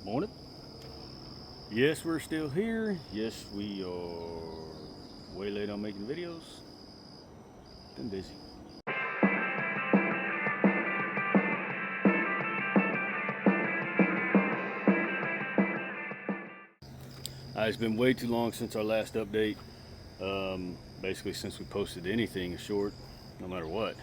Morning. Yes, we're still here. Yes, we are way late on making videos. Been busy. It's been way too long since our last update. Basically since we posted anything short, no matter what.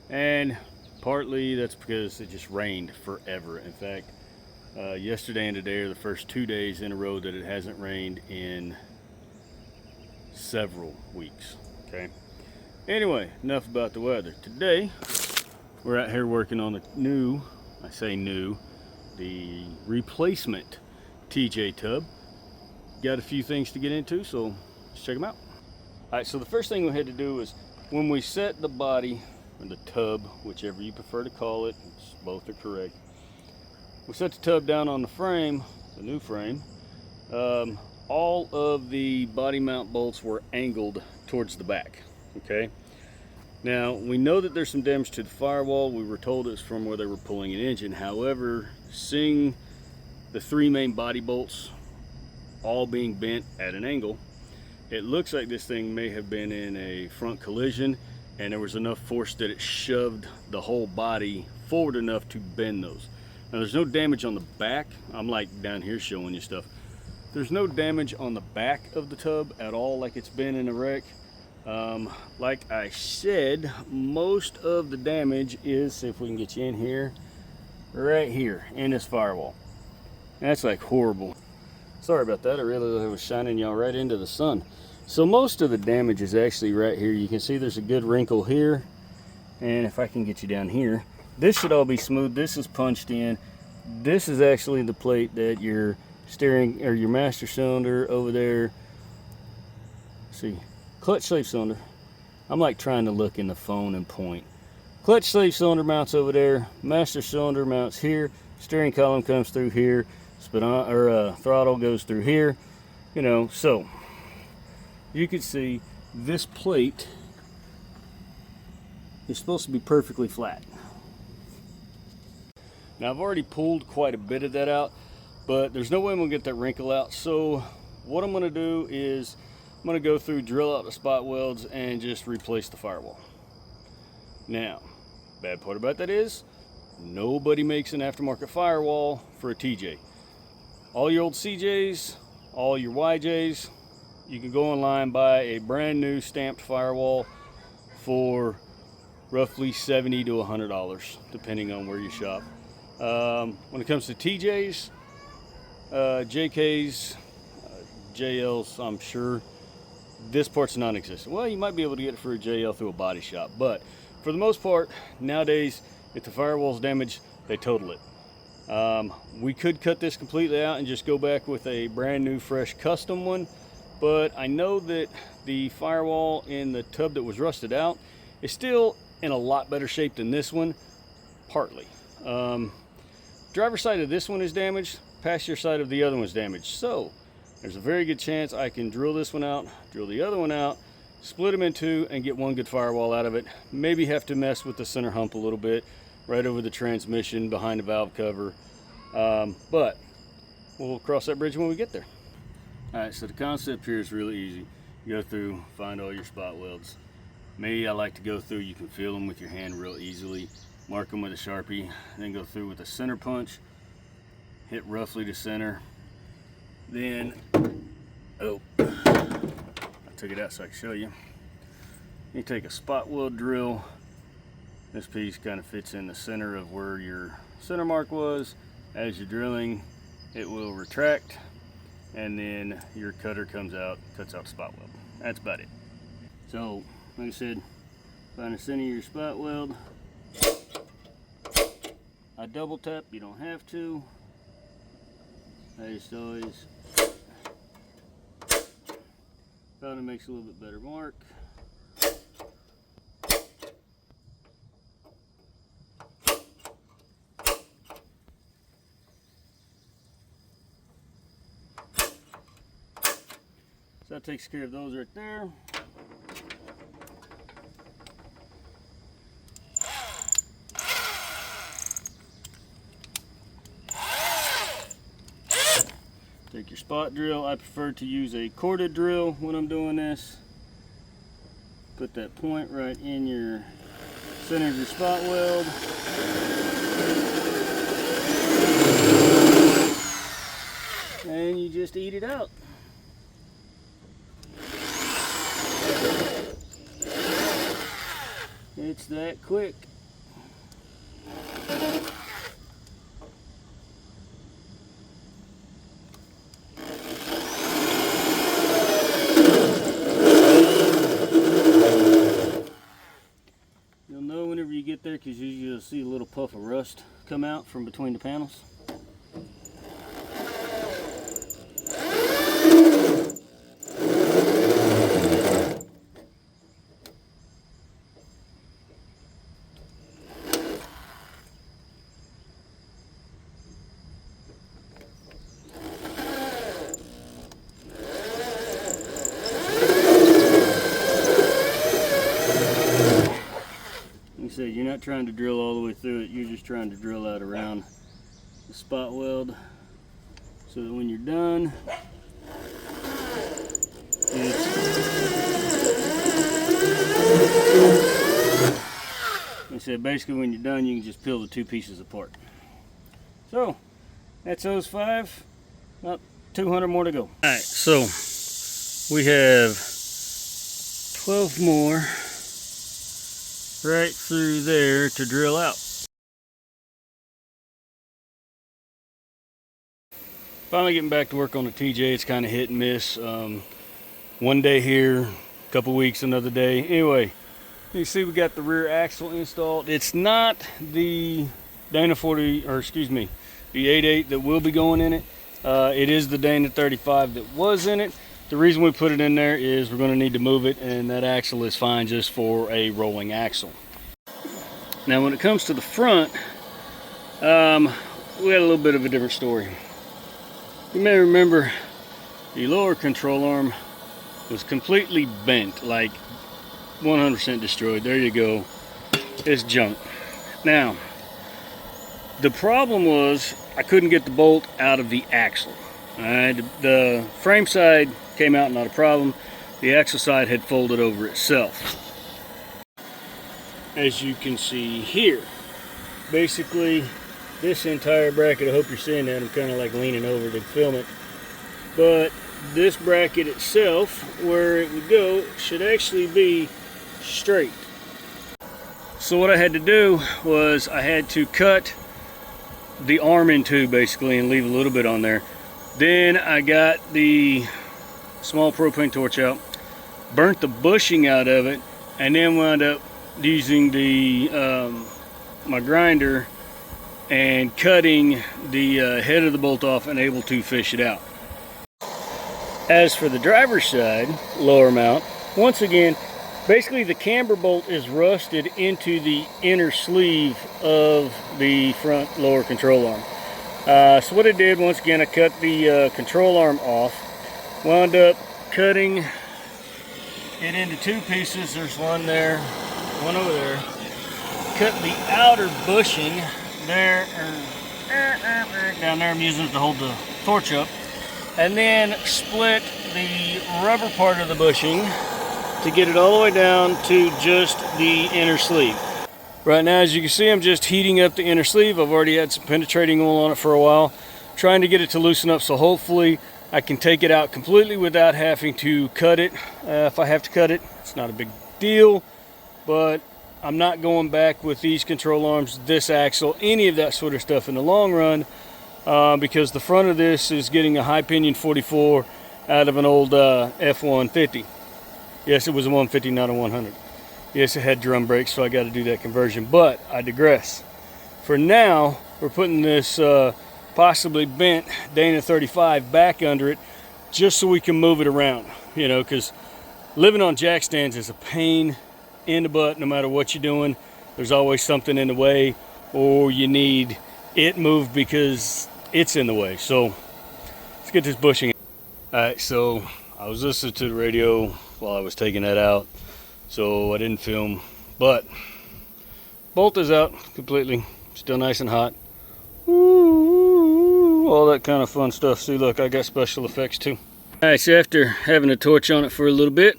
And partly that's because it just rained forever. In fact, yesterday and today are the first 2 days in a row that it hasn't rained in several weeks. Okay. Anyway, enough about the weather. Today, we're out here working on the new, I say new, the replacement TJ tub. Got a few things to get into, so let's check them out. All right, so the first thing we had to do is when we set the body, or the tub, whichever you prefer to call it, both are correct. We set the tub down on the frame, the new frame. All of the body mount bolts were angled towards the back, okay? Now, we know that there's some damage to the firewall. We were told it's from where they were pulling an engine. However, seeing the three main body bolts all being bent at an angle, it looks like this thing may have been in a front collision and there was enough force that it shoved the whole body forward enough to bend those. Now, there's no damage on the back. I'm like down here showing you stuff. There's no damage on the back of the tub at all like it's been in a wreck. Like I said, most of the damage is, see if we can get you in here, right here in this firewall. That's like horrible. Sorry about that. I realized I was shining y'all right into the sun. So most of the damage is actually right here. You can see there's a good wrinkle here. And if I can get you down here, this should all be smooth. This is punched in. This is actually the plate that your steering or your master cylinder over there. See, clutch slave cylinder. I'm like trying to look in the phone and point. Clutch slave cylinder mounts over there. Master cylinder mounts here. Steering column comes through here. Throttle goes through here. You know, so you can see this plate is supposed to be perfectly flat. Now I've already pulled quite a bit of that out, but there's no way I'm gonna get that wrinkle out. So what I'm gonna do is I'm gonna go through, drill out the spot welds and just replace the firewall. Now, bad part about that is nobody makes an aftermarket firewall for a TJ. All your old CJs, all your YJs, you can go online, buy a brand new stamped firewall for roughly $70 to $100, depending on where you shop. When it comes to TJs, JKs, JLs, I'm sure this part's non-existent. Well, you might be able to get it for a JL through a body shop, but for the most part, nowadays, if the firewall's damaged, they total it. We could cut this completely out and just go back with a brand new, fresh custom one, but I know that the firewall in the tub that was rusted out is still in a lot better shape than this one, partly. Driver's side of this one is damaged, passenger side of the other one's damaged. So there's a very good chance I can drill this one out, drill the other one out, split them in two and get one good firewall out of it. Maybe have to mess with the center hump a little bit, right over the transmission, behind the valve cover. But we'll cross that bridge when we get there. All right, so the concept here is really easy. You go through, find all your spot welds. Me, I like to go through, you can feel them with your hand real easily. Mark them with a Sharpie, then go through with a center punch, hit roughly to center. Then, oh, I took it out so I can show you. You take a spot weld drill. This piece kind of fits in the center of where your center mark was. As you're drilling, it will retract, and then your cutter comes out, cuts out the spot weld. That's about it. So, like I said, find the center of your spot weld. I double tap, you don't have to. I just always found it makes a little bit better mark. So that takes care of those right there. Take your spot drill. I prefer to use a corded drill when I'm doing this. Put that point right in your center of your spot weld. And you just eat it out. It's that quick. You'll know whenever you get there, because usually you'll see a little puff of rust come out from between the panels. You're not trying to drill all the way through it, you're just trying to drill out around the spot weld so that when you're done, basically when you're done, you can just peel the two pieces apart. So that's those 5, about 200 more to go. Alright, so we have 12 more right through there to drill out. Finally getting back to work on the TJ. It's kind of hit and miss. One day here, a couple weeks, another day. Anyway, you see we got the rear axle installed. It's not the Dana 40, or excuse me, the 88 that will be going in it. It is the Dana 35 that was in it. The reason we put it in there is we're going to need to move it, and that axle is fine just for a rolling axle. Now when it comes to the front, we had a little bit of a different story. You may remember the lower control arm was completely bent, like 100% destroyed. There you go. It's junk. Now, the problem was I couldn't get the bolt out of the axle. Alright, the frame side came out not a problem. The axle side had folded over itself. As you can see here, basically this entire bracket, I hope you're seeing that, I'm kind of like leaning over to film it, but this bracket itself, where it would go, should actually be straight. So what I had to do was I had to cut the arm in two basically and leave a little bit on there. Then I got the small propane torch out, burnt the bushing out of it, and then wound up using the my grinder and cutting the head of the bolt off and able to fish it out. As for the driver's side lower mount, once again, basically the camber bolt is rusted into the inner sleeve of the front lower control arm. So what I did, once again, I cut the control arm off, wound up cutting it into two pieces. There's one there, one over there. Cut the outer bushing there, down there. I'm using it to hold the torch up. And then split the rubber part of the bushing to get it all the way down to just the inner sleeve. Right now, as you can see, I'm just heating up the inner sleeve. I've already had some penetrating oil on it for a while, trying to get it to loosen up, so hopefully I can take it out completely without having to cut it. If I have to cut it, it's not a big deal, but I'm not going back with these control arms, this axle, any of that sort of stuff in the long run, because the front of this is getting a high pinion 44 out of an old F-150. Yes, it was a 150, not a 100. Yes, it had drum brakes, so I got to do that conversion, but I digress. For now, we're putting this possibly bent Dana 35 back under it, just so we can move it around, you know, because living on jack stands is a pain in the butt. No matter what you're doing, there's always something in the way, or you need it moved because it's in the way. So let's get this bushing. All right, so I was listening to the radio while I was taking that out, so I didn't film, but bolt is out completely, still nice and hot. Ooh, all that kind of fun stuff. See, look, I got special effects too. All right, so after having a torch on it for a little bit,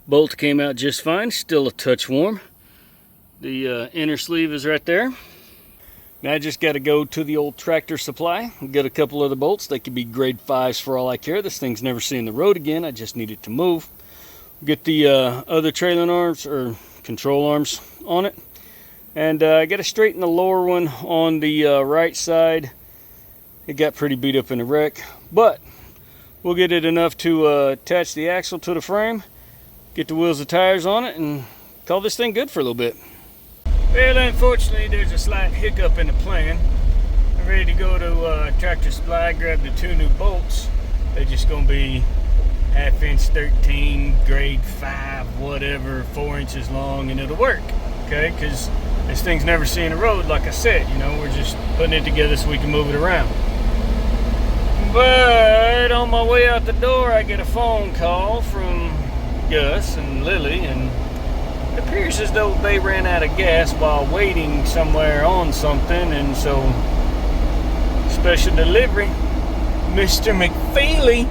bolt came out just fine, still a touch warm. The inner sleeve is right there. Now I just got to go to the old Tractor Supply and get a couple other bolts. They could be grade 5s for all I care. This thing's never seen the road again. I just need it to move. Get the other trailing arms or control arms on it. And I got to straighten the lower one on the right side. It got pretty beat up in the wreck, but we'll get it enough to attach the axle to the frame, get the wheels and tires on it, and call this thing good for a little bit. Well, unfortunately, there's a slight hiccup in the plan. I'm ready to go to Tractor Supply, grab the 2 new bolts. They're just going to be 1/2 inch 13, grade 5, whatever, 4 inches long, and it'll work, okay? Because this thing's never seen a road, like I said, you know, we're just putting it together so we can move it around. But on my way out the door, I get a phone call from Gus and Lily, and it appears as though they ran out of gas while waiting somewhere on something, and so special delivery, Mr. McFeely